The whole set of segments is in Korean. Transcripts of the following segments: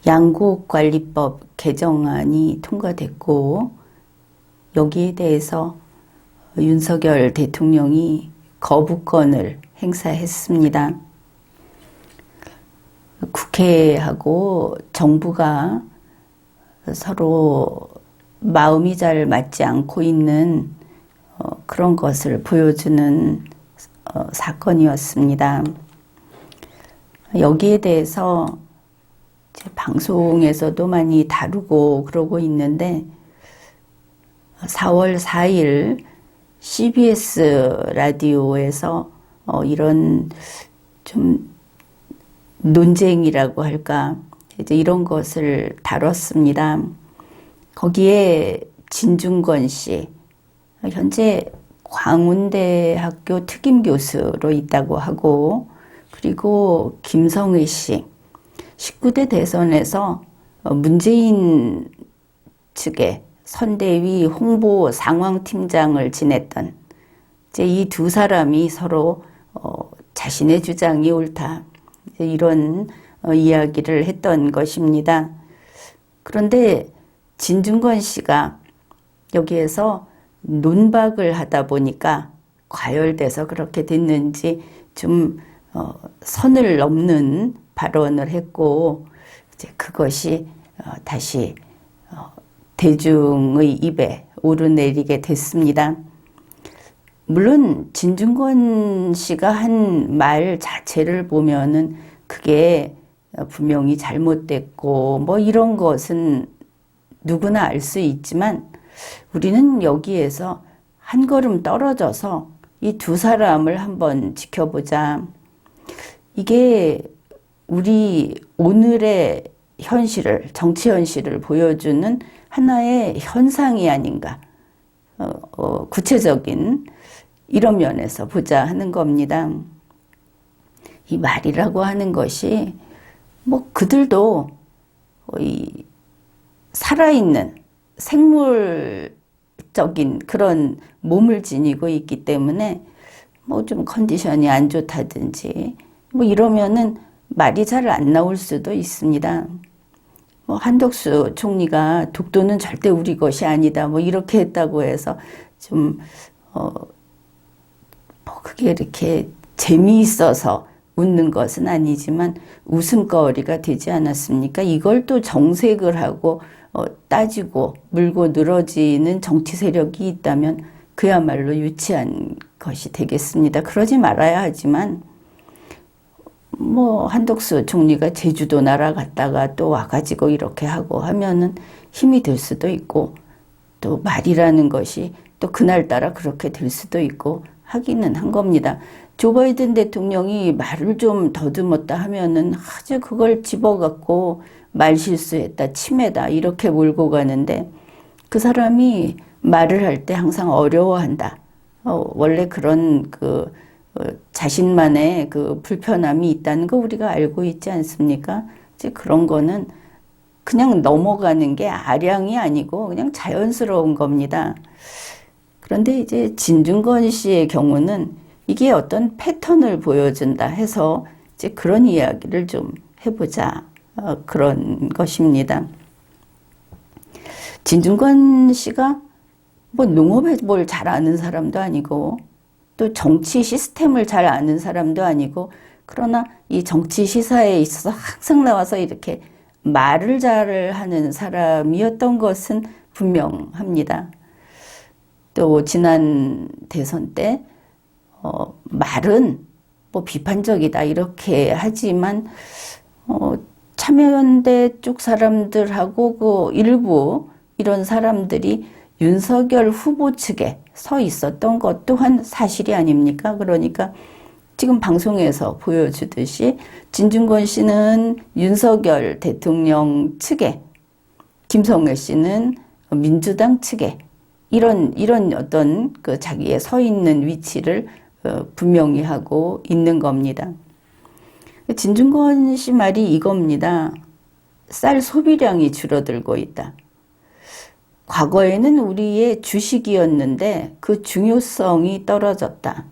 양곡관리법 개정안이 통과됐고, 여기에 대해서 윤석열 대통령이 거부권을 행사했습니다. 국회하고 정부가 서로 마음이 잘 맞지 않고 있는 그런 것을 보여주는 사건이었습니다. 여기에 대해서 방송에서도 많이 다루고 그러고 있는데 4월 4일 CBS 라디오에서 이런 좀 논쟁이라고 할까 이제 이런 것을 다뤘습니다. 거기에 진중권 씨, 현재 광운대학교 특임교수로 있다고 하고, 그리고 김성의 씨, 19대 대선에서 문재인 측의 선대위 홍보 상황팀장을 지냈던 이제 이 두 사람이 서로 자신의 주장이 옳다 이런 이야기를 했던 것입니다. 그런데 진중권 씨가 여기에서 논박을 하다 보니까 과열돼서 그렇게 됐는지 좀 선을 넘는 발언을 했고, 이제 그것이 다시 대중의 입에 오르내리게 됐습니다. 물론 진중권 씨가 한 말 자체를 보면은 그게 분명히 잘못됐고 뭐 이런 것은 누구나 알 수 있지만, 우리는 여기에서 한 걸음 떨어져서 이 두 사람을 한번 지켜보자. 이게 우리 오늘의 현실을, 정치 현실을 보여주는 하나의 현상이 아닌가. 구체적인 이런 면에서 보자 하는 겁니다. 이 말이라고 하는 것이 뭐 그들도 이 살아있는 생물적인 그런 몸을 지니고 있기 때문에 뭐 좀 컨디션이 안 좋다든지 뭐 이러면은 말이 잘 안 나올 수도 있습니다. 뭐 한덕수 총리가 독도는 절대 우리 것이 아니다 뭐 이렇게 했다고 해서 좀 뭐 그게 이렇게 재미있어서 웃는 것은 아니지만 웃음거리가 되지 않았습니까? 이걸 또 정색을 하고 따지고 물고 늘어지는 정치 세력이 있다면 그야말로 유치한 것이 되겠습니다. 그러지 말아야 하지만 뭐 한덕수 총리가 제주도 날아갔다가 또 와가지고 이렇게 하고 하면은 힘이 될 수도 있고, 또 말이라는 것이 또 그날따라 그렇게 될 수도 있고 하기는 한 겁니다. 조 바이든 대통령이 말을 좀 더듬었다 하면은 아주 그걸 집어갖고 말 실수했다, 치매다 이렇게 몰고 가는데, 그 사람이 말을 할 때 항상 어려워한다. 원래 그런 자신만의 그 불편함이 있다는 거 우리가 알고 있지 않습니까? 이제 그런 거는 그냥 넘어가는 게 아량이 아니고 그냥 자연스러운 겁니다. 그런데 이제 진중권 씨의 경우는 이게 어떤 패턴을 보여준다 해서 이제 그런 이야기를 좀 해보자 그런 것입니다. 진중권 씨가 뭐 농업에 뭘 잘 아는 사람도 아니고 또 정치 시스템을 잘 아는 사람도 아니고, 그러나 이 정치 시사에 있어서 항상 나와서 이렇게 말을 잘 하는 사람이었던 것은 분명합니다. 또 지난 대선 때 말은 뭐 비판적이다 이렇게 하지만 참여연대 쪽 사람들하고 그 일부 이런 사람들이 윤석열 후보 측에 서 있었던 것 또한 사실이 아닙니까? 그러니까 지금 방송에서 보여주듯이 진중권 씨는 윤석열 대통령 측에, 김성애 씨는 민주당 측에 이런 어떤 그 자기의 서 있는 위치를 분명히 하고 있는 겁니다. 진중권 씨 말이 이겁니다. 쌀 소비량이 줄어들고 있다. 과거에는 우리의 주식이었는데 그 중요성이 떨어졌다.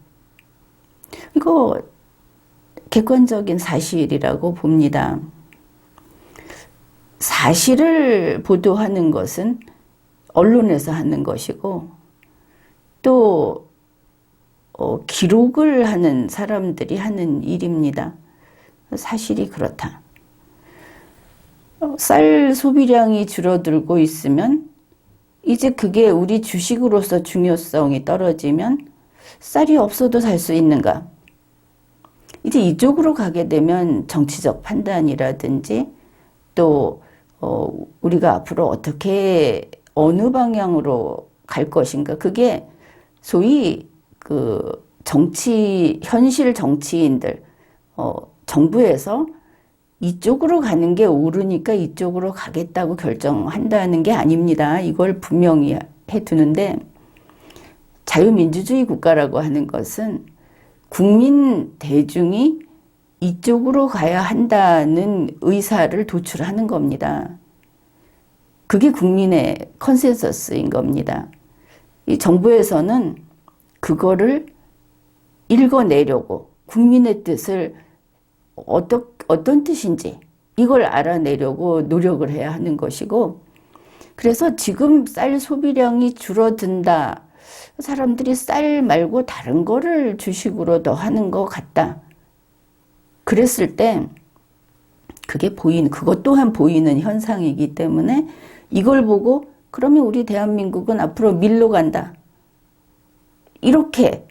이거 객관적인 사실이라고 봅니다. 사실을 보도하는 것은 언론에서 하는 것이고 또 기록을 하는 사람들이 하는 일입니다. 사실이 그렇다. 쌀 소비량이 줄어들고 있으면 이제 그게 우리 주식으로서 중요성이 떨어지면 쌀이 없어도 살 수 있는가? 이제 이쪽으로 가게 되면 정치적 판단이라든지 또 우리가 앞으로 어떻게 어느 방향으로 갈 것인가? 그게 소위 그 현실 정치인들, 정부에서 이쪽으로 가는 게 옳으니까 이쪽으로 가겠다고 결정한다는 게 아닙니다. 이걸 분명히 해두는데 자유민주주의 국가라고 하는 것은 국민 대중이 이쪽으로 가야 한다는 의사를 도출하는 겁니다. 그게 국민의 컨센서스인 겁니다. 이 정부에서는 그거를 읽어내려고 국민의 뜻을 어떤 뜻인지 이걸 알아내려고 노력을 해야 하는 것이고 그래서 지금 쌀 소비량이 줄어든다. 사람들이 쌀 말고 다른 거를 주식으로 더 하는 것 같다. 그랬을 때 그것 또한 보이는 현상이기 때문에 이걸 보고 그러면 우리 대한민국은 앞으로 밀로 간다. 이렇게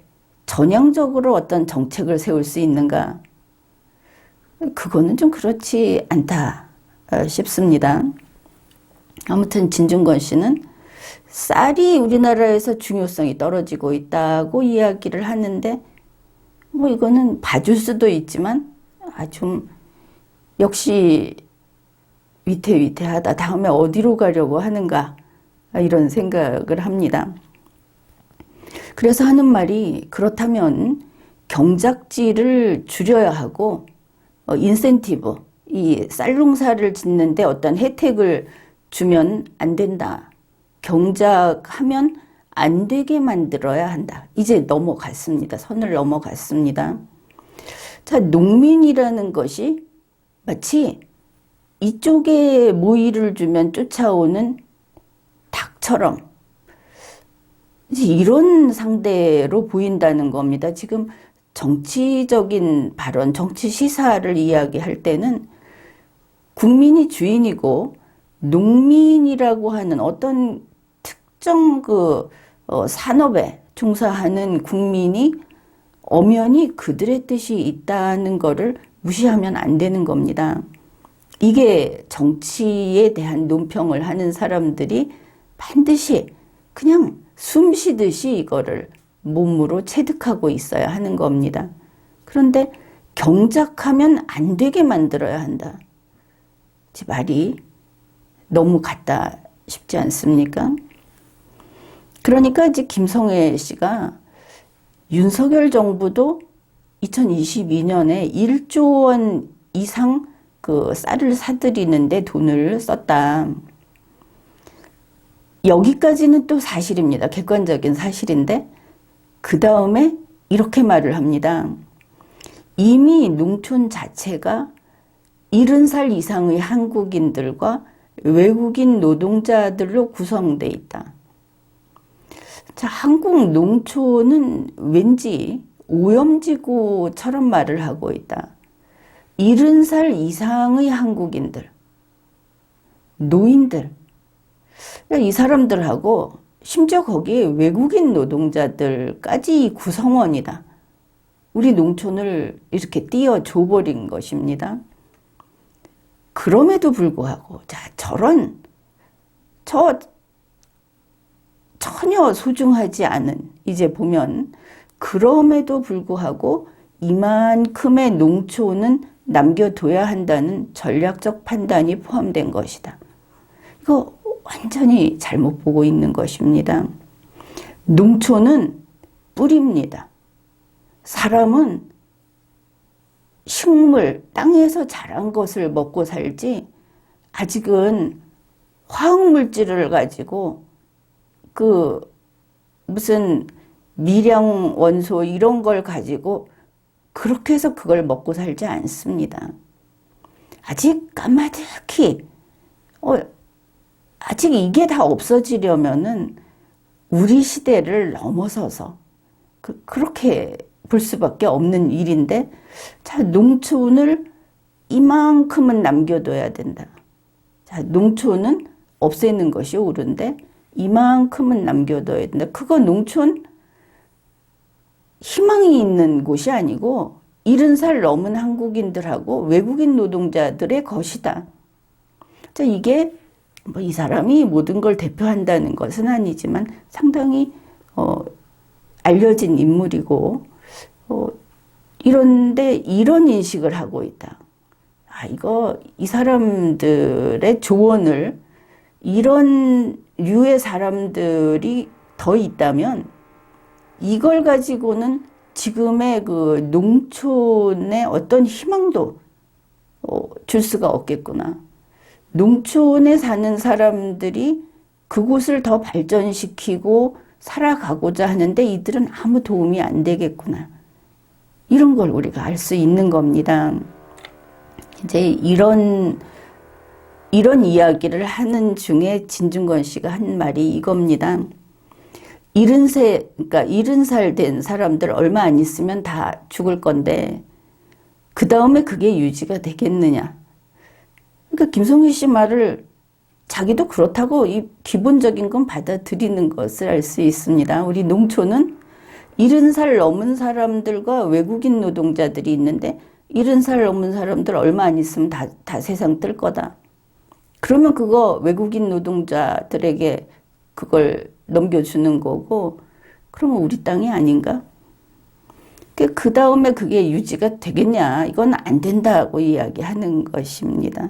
전향적으로 어떤 정책을 세울 수 있는가? 그거는 좀 그렇지 않다 싶습니다. 아무튼 진중권 씨는 쌀이 우리나라에서 중요성이 떨어지고 있다고 이야기를 하는데 뭐 이거는 봐줄 수도 있지만 좀 역시 위태위태하다. 다음에 어디로 가려고 하는가 이런 생각을 합니다. 그래서 하는 말이 그렇다면 경작지를 줄여야 하고 인센티브, 이 쌀농사를 짓는데 어떤 혜택을 주면 안 된다. 경작하면 안 되게 만들어야 한다. 이제 넘어갔습니다. 선을 넘어갔습니다. 자, 농민이라는 것이 마치 이쪽에 모이를 주면 쫓아오는 닭처럼 이런 상대로 보인다는 겁니다. 지금 정치적인 발언, 정치 시사를 이야기할 때는 국민이 주인이고 농민이라고 하는 어떤 특정 산업에 종사하는 국민이 엄연히 그들의 뜻이 있다는 것을 무시하면 안 되는 겁니다. 이게 정치에 대한 논평을 하는 사람들이 반드시 그냥 숨 쉬듯이 이거를 몸으로 체득하고 있어야 하는 겁니다. 그런데 경작하면 안 되게 만들어야 한다. 말이 너무 같다 싶지 않습니까? 그러니까 이제 김성애 씨가 윤석열 정부도 2022년에 1조 원 이상 그 쌀을 사들이는데 돈을 썼다. 여기까지는 또 사실입니다. 객관적인 사실인데 그 다음에 이렇게 말을 합니다. 이미 농촌 자체가 70살 이상의 한국인들과 외국인 노동자들로 구성돼 있다. 자, 한국 농촌은 왠지 오염지구처럼 말을 하고 있다. 70살 이상의 한국인들, 노인들, 이 사람들하고 심지어 거기에 외국인 노동자들까지 구성원이다. 우리 농촌을 이렇게 띄워줘버린 것입니다. 그럼에도 불구하고 전혀 소중하지 않은 이제 보면 그럼에도 불구하고 이만큼의 농촌은 남겨둬야 한다는 전략적 판단이 포함된 것이다. 이거 완전히 잘못 보고 있는 것입니다. 농촌은 뿌리입니다. 사람은 식물, 땅에서 자란 것을 먹고 살지 아직은 화학물질을 가지고 무슨 미량 원소 이런 걸 가지고 그렇게 해서 그걸 먹고 살지 않습니다. 아직 까마득히 어, 아직 이게 다 없어지려면은 우리 시대를 넘어서서 그렇게 볼 수밖에 없는 일인데, 자, 농촌을 이만큼은 남겨둬야 된다. 자, 농촌은 없애는 것이 옳은데 이만큼은 남겨둬야 된다. 그거 농촌 희망이 있는 곳이 아니고 70살 넘은 한국인들하고 외국인 노동자들의 것이다. 자, 이게 뭐 이 사람이 모든 걸 대표한다는 것은 아니지만 상당히 알려진 인물이고 이런데 이런 인식을 하고 있다. 아, 이 사람들의 조언을 이런 류의 사람들이 더 있다면 이걸 가지고는 지금의 그 농촌의 어떤 희망도 줄 수가 없겠구나. 농촌에 사는 사람들이 그곳을 더 발전시키고 살아가고자 하는데 이들은 아무 도움이 안 되겠구나. 이런 걸 우리가 알 수 있는 겁니다. 이제 이런 이야기를 하는 중에 진중권 씨가 한 말이 이겁니다. 70살 된 사람들 얼마 안 있으면 다 죽을 건데 그 다음에 그게 유지가 되겠느냐. 그러니까 김성희 씨 말을 자기도 그렇다고 이 기본적인 건 받아들이는 것을 알 수 있습니다. 우리 농촌은 70살 넘은 사람들과 외국인 노동자들이 있는데 70살 넘은 사람들 얼마 안 있으면 다 세상 뜰 거다. 그러면 그거 외국인 노동자들에게 그걸 넘겨주는 거고, 그러면 우리 땅이 아닌가? 그 다음에 그게 유지가 되겠냐? 이건 안 된다고 이야기하는 것입니다.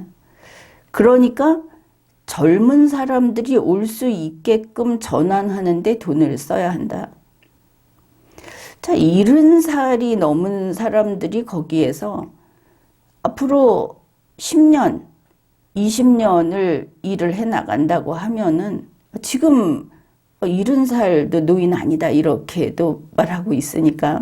그러니까 젊은 사람들이 올 수 있게끔 전환하는데 돈을 써야 한다. 자, 70살이 넘은 사람들이 거기에서 앞으로 10년, 20년을 일을 해 나간다고 하면은 지금 70살도 노인 아니다 이렇게도 말하고 있으니까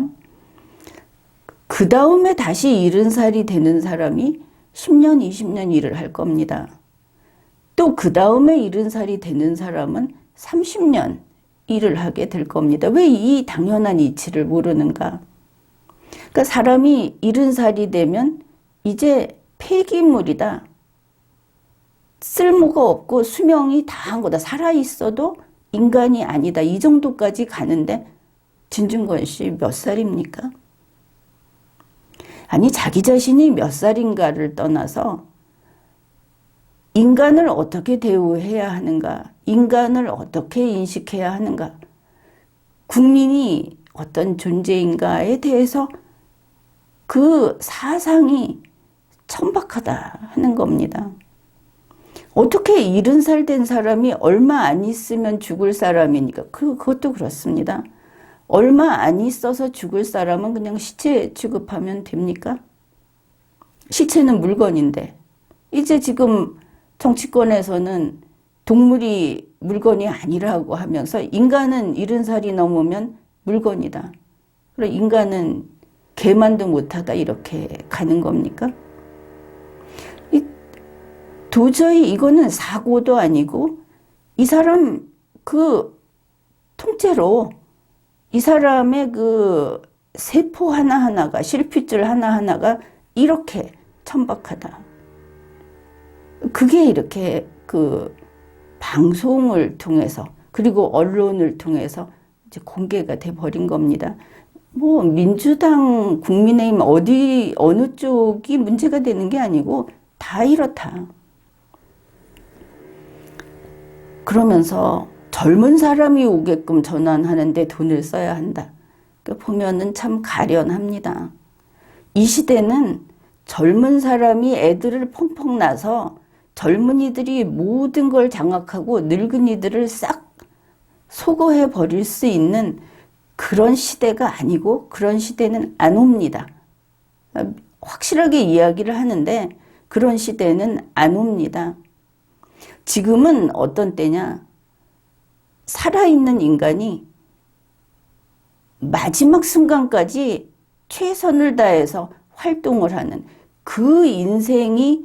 그 다음에 다시 70살이 되는 사람이 10년, 20년 일을 할 겁니다. 또 그 다음에 70살이 되는 사람은 30년 일을 하게 될 겁니다. 왜 이 당연한 이치를 모르는가? 그러니까 사람이 70살이 되면 이제 폐기물이다. 쓸모가 없고 수명이 다한 거다. 살아있어도 인간이 아니다. 이 정도까지 가는데 진중권 씨 몇 살입니까? 아니, 자기 자신이 몇 살인가를 떠나서 인간을 어떻게 대우해야 하는가? 인간을 어떻게 인식해야 하는가? 국민이 어떤 존재인가에 대해서 그 사상이 천박하다 하는 겁니다. 어떻게 70살 된 사람이 얼마 안 있으면 죽을 사람이니까 그것도 그렇습니다. 얼마 안 있어서 죽을 사람은 그냥 시체 취급하면 됩니까? 시체는 물건인데 이제 지금 정치권에서는 동물이 물건이 아니라고 하면서 인간은 70살이 넘으면 물건이다. 그리고 인간은 개만도 못하다 이렇게 가는 겁니까? 도저히 이거는 사고도 아니고 이 사람 그 통째로 이 사람의 그 세포 하나하나가 실핏줄 하나하나가 이렇게 천박하다. 그게 이렇게 그 방송을 통해서 그리고 언론을 통해서 이제 공개가 돼 버린 겁니다. 뭐 민주당, 국민의힘 어느 쪽이 문제가 되는 게 아니고 다 이렇다. 그러면서 젊은 사람이 오게끔 전환하는데 돈을 써야 한다. 보면은 참 가련합니다. 이 시대는 젊은 사람이 애들을 펑펑 낳아서 젊은이들이 모든 걸 장악하고 늙은이들을 싹 소거해 버릴 수 있는 그런 시대가 아니고 그런 시대는 안 옵니다. 확실하게 이야기를 하는데 그런 시대는 안 옵니다. 지금은 어떤 때냐? 살아있는 인간이 마지막 순간까지 최선을 다해서 활동을 하는 그 인생이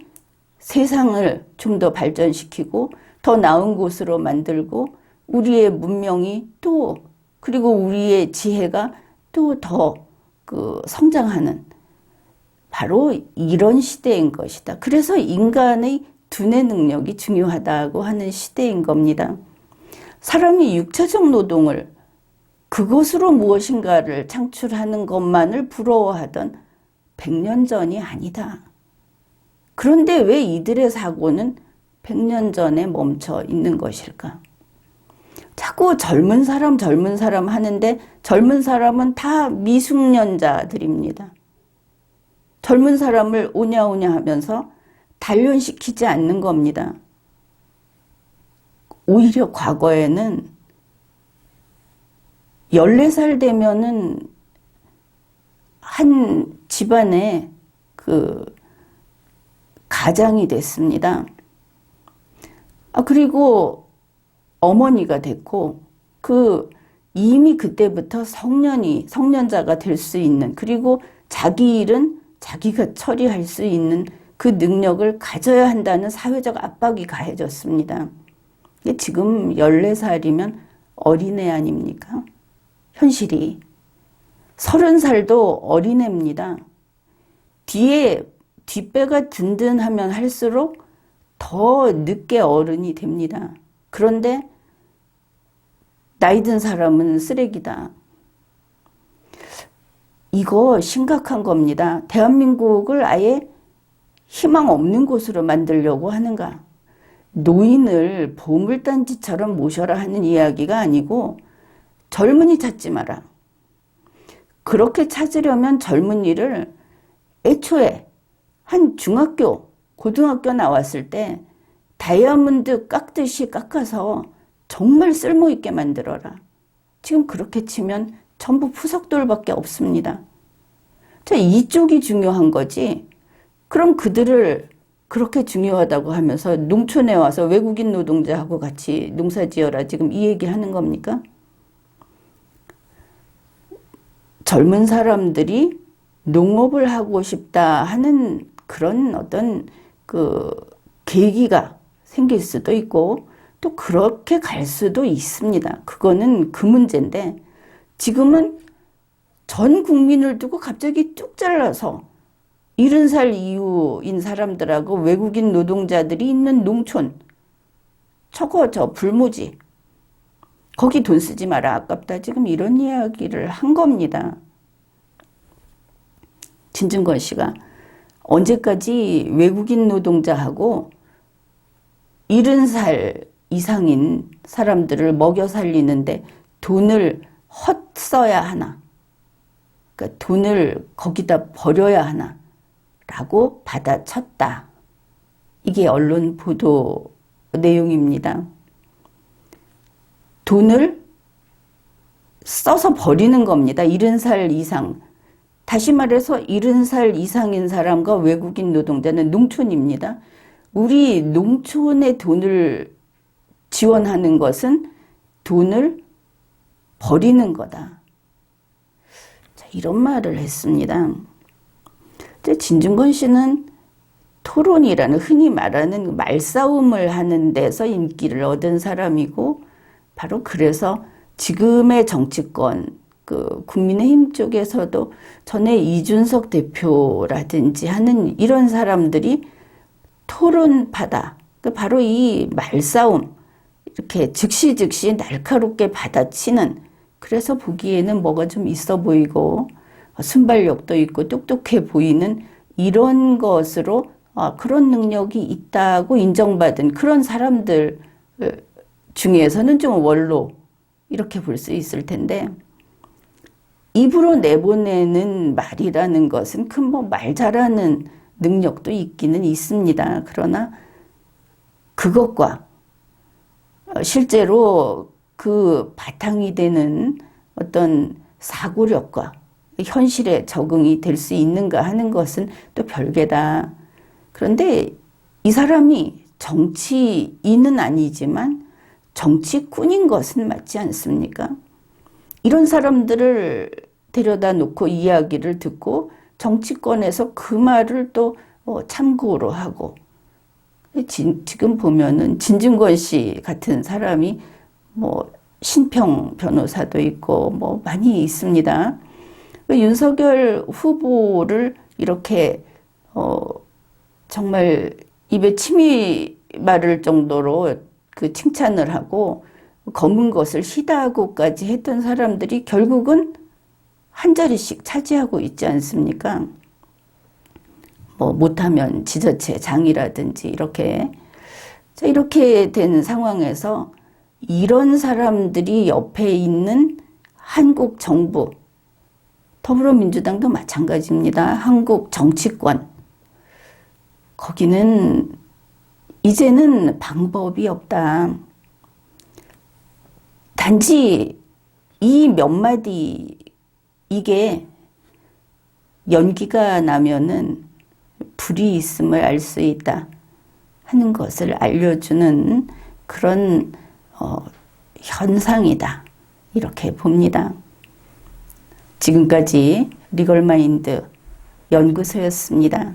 세상을 좀 더 발전시키고 더 나은 곳으로 만들고 우리의 문명이 또 그리고 우리의 지혜가 또 더 성장하는 바로 이런 시대인 것이다. 그래서 인간의 두뇌 능력이 중요하다고 하는 시대인 겁니다. 사람이 육체적 노동을 그것으로 무엇인가를 창출하는 것만을 부러워하던 100년 전이 아니다. 그런데 왜 이들의 사고는 100년 전에 멈춰 있는 것일까? 자꾸 젊은 사람 하는데 젊은 사람은 다 미숙년자들입니다. 젊은 사람을 오냐오냐 하면서 단련시키지 않는 겁니다. 오히려 과거에는 14살 되면은 한 집안에 가장이 됐습니다. 그리고 어머니가 됐고 이미 그때부터 성년자가 될 수 있는 그리고 자기 일은 자기가 처리할 수 있는 그 능력을 가져야 한다는 사회적 압박이 가해졌습니다. 지금 14살이면 어린애 아닙니까? 현실이. 30살도 어린애입니다. 뒷배가 든든하면 할수록 더 늦게 어른이 됩니다. 그런데 나이 든 사람은 쓰레기다. 이거 심각한 겁니다. 대한민국을 아예 희망 없는 곳으로 만들려고 하는가? 노인을 보물단지처럼 모셔라 하는 이야기가 아니고 젊은이 찾지 마라. 그렇게 찾으려면 젊은이를 애초에 한 중학교, 고등학교 나왔을 때 다이아몬드 깎듯이 깎아서 정말 쓸모있게 만들어라. 지금 그렇게 치면 전부 푸석돌밖에 없습니다. 자, 이쪽이 중요한 거지. 그럼 그들을 그렇게 중요하다고 하면서 농촌에 와서 외국인 노동자하고 같이 농사 지어라. 지금 이 얘기 하는 겁니까? 젊은 사람들이 농업을 하고 싶다 하는 그런 어떤 계기가 생길 수도 있고 또 그렇게 갈 수도 있습니다. 그거는 그 문제인데 지금은 전 국민을 두고 갑자기 쭉 잘라서 70살 이후인 사람들하고 외국인 노동자들이 있는 농촌 저 불모지 거기 돈 쓰지 마라 아깝다 지금 이런 이야기를 한 겁니다. 진중권 씨가 언제까지 외국인 노동자하고 70살 이상인 사람들을 먹여 살리는데 돈을 헛써야 하나? 그러니까 돈을 거기다 버려야 하나? 라고 받아쳤다. 이게 언론 보도 내용입니다. 돈을 써서 버리는 겁니다. 70살 이상. 다시 말해서 70살 이상인 사람과 외국인 노동자는 농촌입니다. 우리 농촌의 돈을 지원하는 것은 돈을 버리는 거다. 자, 이런 말을 했습니다. 진중권 씨는 토론이라는 흔히 말하는 말싸움을 하는 데서 인기를 얻은 사람이고 바로 그래서 지금의 정치권 국민의힘 쪽에서도 전에 이준석 대표라든지 하는 이런 사람들이 토론파다. 바로 이 말싸움 이렇게 즉시 날카롭게 받아치는 그래서 보기에는 뭐가 좀 있어 보이고 순발력도 있고 똑똑해 보이는 이런 것으로 그런 능력이 있다고 인정받은 그런 사람들 중에서는 좀 원로 이렇게 볼 수 있을 텐데 입으로 내보내는 말이라는 것은 큰 말 잘하는 능력도 있기는 있습니다. 그러나 그것과 실제로 그 바탕이 되는 어떤 사고력과 현실에 적응이 될 수 있는가 하는 것은 또 별개다. 그런데 이 사람이 정치인은 아니지만 정치꾼인 것은 맞지 않습니까? 이런 사람들을 데려다 놓고 이야기를 듣고 정치권에서 그 말을 또 참고로 하고 지금 보면은 진중권 씨 같은 사람이 뭐 신평 변호사도 있고 뭐 많이 있습니다. 윤석열 후보를 이렇게 정말 입에 침이 마를 정도로 그 칭찬을 하고 검은 것을 희다하고까지 했던 사람들이 결국은 한 자리씩 차지하고 있지 않습니까? 뭐 못하면 지자체 장이라든지 이렇게. 자, 이렇게 된 상황에서 이런 사람들이 옆에 있는 한국 정부, 더불어민주당도 마찬가지입니다. 한국 정치권. 거기는 이제는 방법이 없다. 단지 이 몇 마디 이게 연기가 나면은 불이 있음을 알 수 있다 하는 것을 알려주는 그런 현상이다. 이렇게 봅니다. 지금까지 리걸마인드 연구소였습니다.